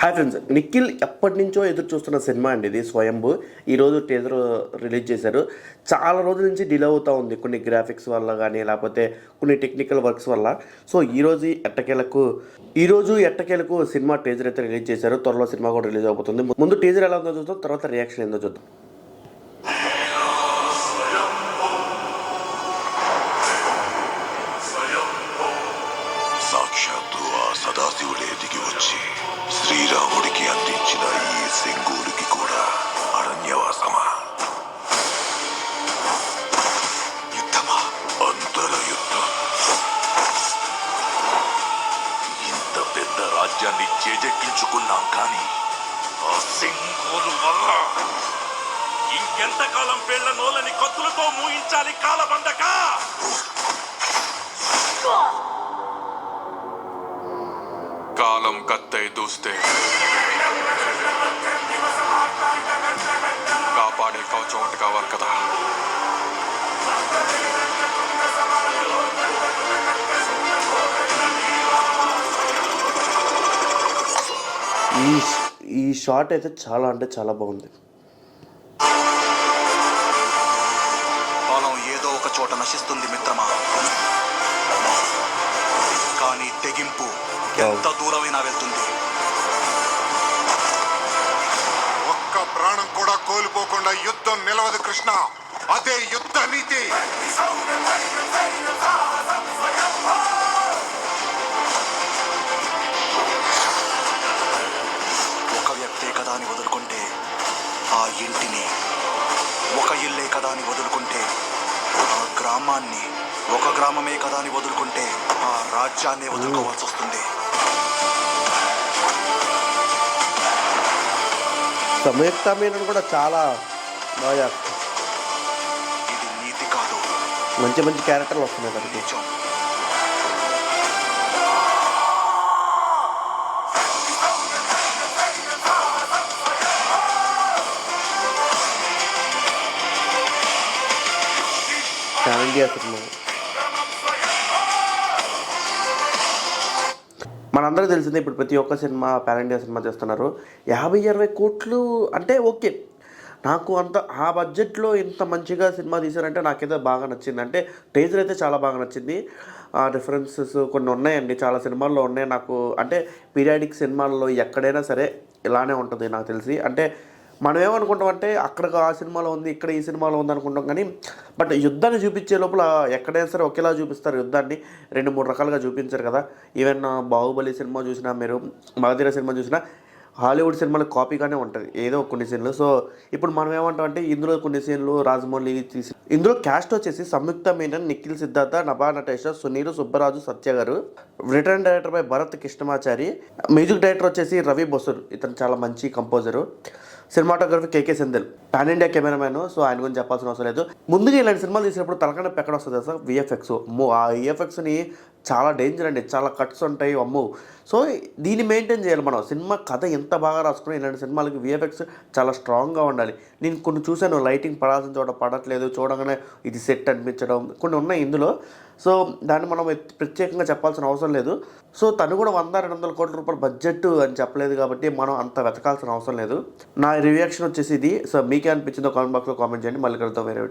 Hi friends, Nikhil ఎప్పటి నుంచో ఎదురు చూస్తున్న సినిమా అండి ఇది స్వయంభూ. ఈరోజు టీజర్ రిలీజ్ చేశారు. చాలా రోజుల నుంచి డిలే అవుతూ ఉంది, కొన్ని గ్రాఫిక్స్ వల్ల కానీ లేకపోతే కొన్ని టెక్నికల్ వర్క్స్ వల్ల. సో ఈరోజు ఎట్టకేలకు సినిమా టీజర్ అయితే రిలీజ్ చేశారు. త్వరలో సినిమా కూడా రిలీజ్ అవుతుంది. ముందు టీజర్ ఎలా ఉందో చూద్దాం, తర్వాత రియాక్షన్ ఏందో చూద్దాం. సాక్షాత్తు ఆ సదాశివుడే దిగి వచ్చి శ్రీరాముడికి అందించిన ఈ సింగూరికి కూడా అరణ్యవాసమా, యుద్ధమా, అంతర యుద్ధం. ఇంత పెద్ద రాజ్యాన్ని చేజెక్కించుకున్నాం కానీ ఆ సింగూరు వల్ల ఇంకెంతకాలం పేళ్ల నోలని కొత్తులతో మూయించాలి కాలబండక. కాలం కత్తై దూస్తే కాపాడే కవచం ఒకటి కావాలి కదా. ఈ షాట్ అయితే చాలా అంటే చాలా బాగుంది. కాలం ఏదో ఒక చోట నశిస్తుంది మిత్రమా, కానీ తెగింపు ఎంత దూరమైనా వెళ్తుంది. ఒక్క ప్రాణం కూడా కోల్పోకుండా యుద్ధం నిలవదు కృష్ణ. అదే యుద్ధ నీతి. ఒక వ్యక్తే కదా అని వదులుకుంటే ఆ ఇంటిని, ఒక ఇల్లే కదా అని వదులుకుంటే ఆ గ్రామాన్ని, ఒక గ్రామమే కదా అని వదులుకుంటే ఆ రాజ్యాన్ని వదులుకోవాల్సి వస్తుంది. సంయుక్త మీనన్ కూడా చాలా బాగా, ఇది నీతి కాదు, మంచి మంచి క్యారెక్టర్లు వస్తున్నాయి దానికి. నిజం. పాన్ ఇండియా సినిమా మనందరికీ తెలిసిందే. ఇప్పుడు ప్రతి ఒక్క సినిమా పాన్ ఇండియా సినిమా చేస్తున్నారు. 50-60 కోట్లు అంటే ఓకే, నాకు అంత ఆ బడ్జెట్లో ఇంత మంచిగా సినిమా తీశారంటే నాకైతే బాగా నచ్చింది. అంటే టీజర్ అయితే చాలా బాగా నచ్చింది. రిఫరెన్సెస్ కొన్ని ఉన్నాయండి, చాలా సినిమాల్లో ఉన్నాయి. నాకు అంటే పీరియాడిక్ సినిమాల్లో ఎక్కడైనా సరే ఇలానే ఉంటుంది నాకు తెలిసి. అంటే మనం ఏమనుకుంటామంటే అక్కడ ఆ సినిమాలో ఉంది, ఇక్కడ ఈ సినిమాలో ఉంది అనుకుంటాం, కానీ బట్ యుద్ధాన్ని చూపించే లోపల ఎక్కడైనా సరే ఒకేలా చూపిస్తారు. యుద్ధాన్ని 2-3 రకాలుగా చూపించారు కదా. ఈవెన్ బాహుబలి సినిమా చూసినా, మీరు మగధీర సినిమా చూసినా, హాలీవుడ్ సినిమాలు కాపీగానే ఉంటుంది ఏదో కొన్ని సీన్లు. సో ఇప్పుడు మనం ఏమంటామంటే ఇందులో కొన్ని సీన్లు రాజమౌళి తీసి, ఇందులో క్యాస్ట్ వచ్చేసి సంయుక్త మీనన్, నిఖిల్ సిద్ధార్థ, నభా నటేష్, సునీల్, సుబ్బరాజు, సత్య గారు. Written director by Bharat Krishnamachari. Music director వచ్చేసి రవి బొసూర్, ఇతను చాలా మంచి composer. Cinematography K K Senthil, pan India cameraman. So ఆయన గురించి చెప్పాల్సిన అవసరం లేదు. ముందుగా ఇలాంటి సినిమాలు తీసినప్పుడు తలకన్నా ఎక్కడ వస్తుంది సార్, విఎఫ్ఎక్స్. ఆ విఎఫ్ఎక్స్ని చాలా డేంజర్ అండి, చాలా కట్స్ ఉంటాయి అమ్ము. సో దీన్ని మెయింటైన్ చేయాలి మనం. సినిమా కథ ఎంత బాగా రాసుకుని ఇలాంటి సినిమాలకి విఎఫ్ఎక్స్ చాలా స్ట్రాంగ్గా ఉండాలి. నేను కొన్ని చూశాను, లైటింగ్ పడాల్సిన చోట పడట్లేదు, చూడగానే ఇది సెట్ అనిపించడం కొన్ని ఉన్నాయి ఇందులో. సో దాన్ని మనం ప్రత్యేకంగా చెప్పాల్సిన అవసరం లేదు. సో తను కూడా 100-200 కోట్ల రూపాయల బడ్జెట్ అని చెప్పలేదు కాబట్టి మనం అంత వెతకాల్సిన అవసరం లేదు. నా రియాక్షన్ వచ్చేసి ఇది. సో మీకే అనిపించిందో కామెంట్ బాక్స్లో కామెంట్ చేయండి. మళ్ళీ కలుద్దాం వేరే వీడియో.